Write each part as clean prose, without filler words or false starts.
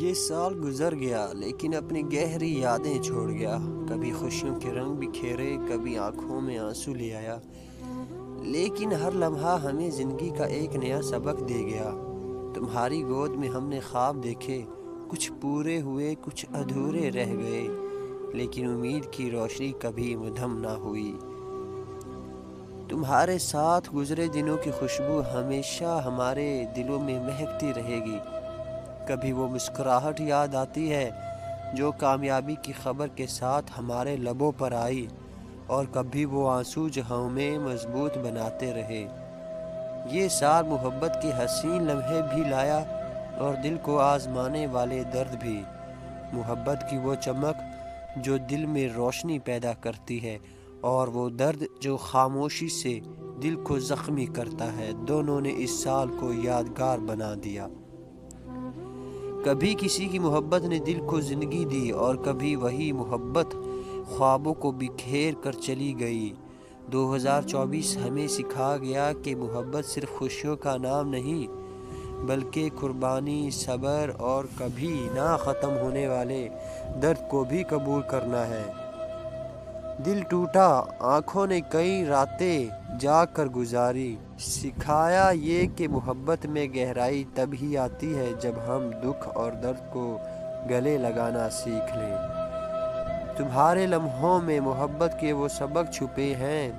یہ سال گزر گیا لیکن اپنی گہری یادیں چھوڑ گیا۔ کبھی خوشیوں کے رنگ بکھیرے، کبھی آنکھوں میں آنسو لے آیا، لیکن ہر لمحہ ہمیں زندگی کا ایک نیا سبق دے گیا۔ تمہاری گود میں ہم نے خواب دیکھے، کچھ پورے ہوئے کچھ ادھورے رہ گئے، لیکن امید کی روشنی کبھی مدھم نہ ہوئی۔ تمہارے ساتھ گزرے دنوں کی خوشبو ہمیشہ ہمارے دلوں میں مہکتی رہے گی۔ کبھی وہ مسکراہٹ یاد آتی ہے جو کامیابی کی خبر کے ساتھ ہمارے لبوں پر آئی، اور کبھی وہ آنسو جو ہمیں مضبوط بناتے رہے۔ یہ سال محبت کے حسین لمحے بھی لایا اور دل کو آزمانے والے درد بھی۔ محبت کی وہ چمک جو دل میں روشنی پیدا کرتی ہے، اور وہ درد جو خاموشی سے دل کو زخمی کرتا ہے، دونوں نے اس سال کو یادگار بنا دیا۔ کبھی کسی کی محبت نے دل کو زندگی دی، اور کبھی وہی محبت خوابوں کو بکھیر کر چلی گئی۔ 2024 ہمیں سکھا گیا کہ محبت صرف خوشیوں کا نام نہیں، بلکہ قربانی، صبر اور کبھی نہ ختم ہونے والے درد کو بھی قبول کرنا ہے۔ دل ٹوٹا، آنکھوں نے کئی راتیں جاگ کر گزاری، سکھایا یہ کہ محبت میں گہرائی تب ہی آتی ہے جب ہم دکھ اور درد کو گلے لگانا سیکھ لیں۔ تمہارے لمحوں میں محبت کے وہ سبق چھپے ہیں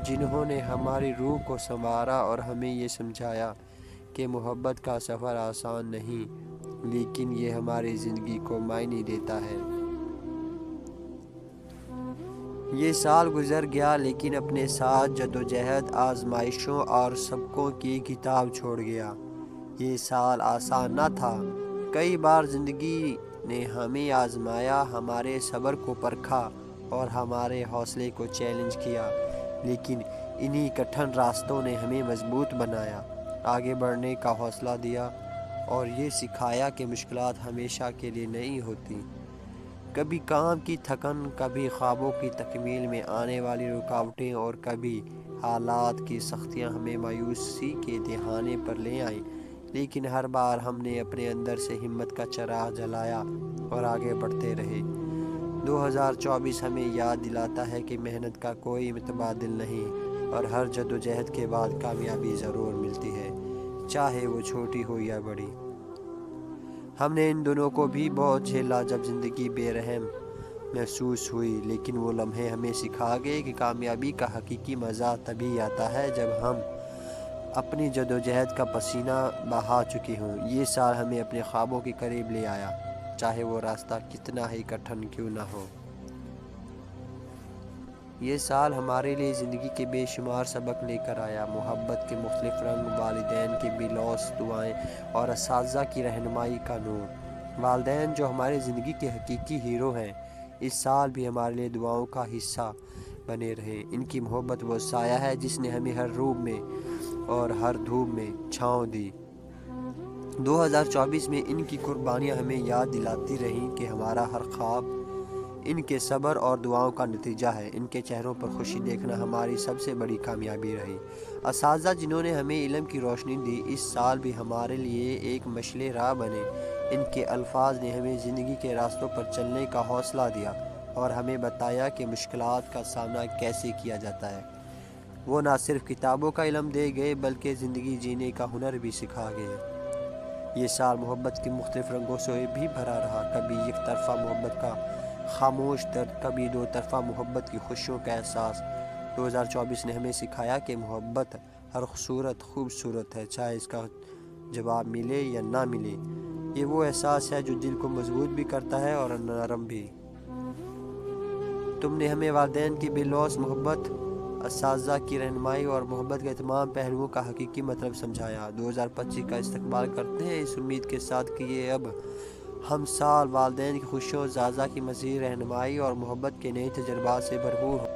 جنہوں نے ہماری روح کو سنوارا اور ہمیں یہ سمجھایا کہ محبت کا سفر آسان نہیں، لیکن یہ ہماری زندگی کو معنی دیتا ہے۔ یہ سال گزر گیا لیکن اپنے ساتھ جدوجہد، آزمائشوں اور سبقوں کی کتاب چھوڑ گیا۔ یہ سال آسان نہ تھا۔ کئی بار زندگی نے ہمیں آزمایا، ہمارے صبر کو پرکھا اور ہمارے حوصلے کو چیلنج کیا، لیکن انہی کٹھن راستوں نے ہمیں مضبوط بنایا، آگے بڑھنے کا حوصلہ دیا اور یہ سکھایا کہ مشکلات ہمیشہ کے لیے نہیں ہوتی۔ کبھی کام کی تھکن، کبھی خوابوں کی تکمیل میں آنے والی رکاوٹیں، اور کبھی حالات کی سختیاں ہمیں مایوسی کے دہانے پر لے آئیں، لیکن ہر بار ہم نے اپنے اندر سے ہمت کا چراغ جلایا اور آگے بڑھتے رہے۔ 2024 ہمیں یاد دلاتا ہے کہ محنت کا کوئی متبادل نہیں، اور ہر جدوجہد کے بعد کامیابی ضرور ملتی ہے، چاہے وہ چھوٹی ہو یا بڑی۔ ہم نے ان دنوں کو بھی بہت جھیلا جب زندگی بے رحم محسوس ہوئی، لیکن وہ لمحے ہمیں سکھا گئے کہ کامیابی کا حقیقی مزہ تبھی آتا ہے جب ہم اپنی جدوجہد کا پسینہ بہا چکے ہوں۔ یہ سال ہمیں اپنے خوابوں کے قریب لے آیا، چاہے وہ راستہ کتنا ہی کٹھن کیوں نہ ہو۔ یہ سال ہمارے لیے زندگی کے بے شمار سبق لے کر آیا، محبت کے مختلف رنگ، والدین کے بے لوث دعائیں اور اساتذہ کی رہنمائی کا نور۔ والدین جو ہماری زندگی کے حقیقی ہیرو ہیں، اس سال بھی ہمارے لیے دعاؤں کا حصہ بنے رہے۔ ان کی محبت وہ سایہ ہے جس نے ہمیں ہر روب میں اور ہر دھوپ میں چھاؤں دی۔ 2024 میں ان کی قربانیاں ہمیں یاد دلاتی رہیں کہ ہمارا ہر خواب ان کے صبر اور دعاؤں کا نتیجہ ہے۔ ان کے چہروں پر خوشی دیکھنا ہماری سب سے بڑی کامیابی رہی۔ اساتذہ جنہوں نے ہمیں علم کی روشنی دی، اس سال بھی ہمارے لیے ایک مشعل راہ بنے۔ ان کے الفاظ نے ہمیں زندگی کے راستوں پر چلنے کا حوصلہ دیا اور ہمیں بتایا کہ مشکلات کا سامنا کیسے کیا جاتا ہے۔ وہ نہ صرف کتابوں کا علم دے گئے بلکہ زندگی جینے کا ہنر بھی سکھا گئے۔ یہ سال محبت کے مختلف رنگوں سے بھی بھرا رہا، کبھی یک طرفہ محبت کا خاموش درد، کبھی دو طرفہ محبت کی خوشیوں کا احساس۔ 2024 نے ہمیں سکھایا کہ محبت ہر صورت خوبصورت ہے، چاہے اس کا جواب ملے یا نہ ملے۔ یہ وہ احساس ہے جو دل کو مضبوط بھی کرتا ہے اور نرم بھی۔ تم نے ہمیں والدین کی بے لوث محبت، اساتذہ کی رہنمائی اور محبت کے تمام پہلوؤں کا حقیقی مطلب سمجھایا۔ 2025 کا استقبال کرتے ہیں اس امید کے ساتھ کہ یہ اب ہم سال والدین کی خوشیوں، اساتذہ کی مزید رہنمائی اور محبت کے نئے تجربات سے بھرپور ہو۔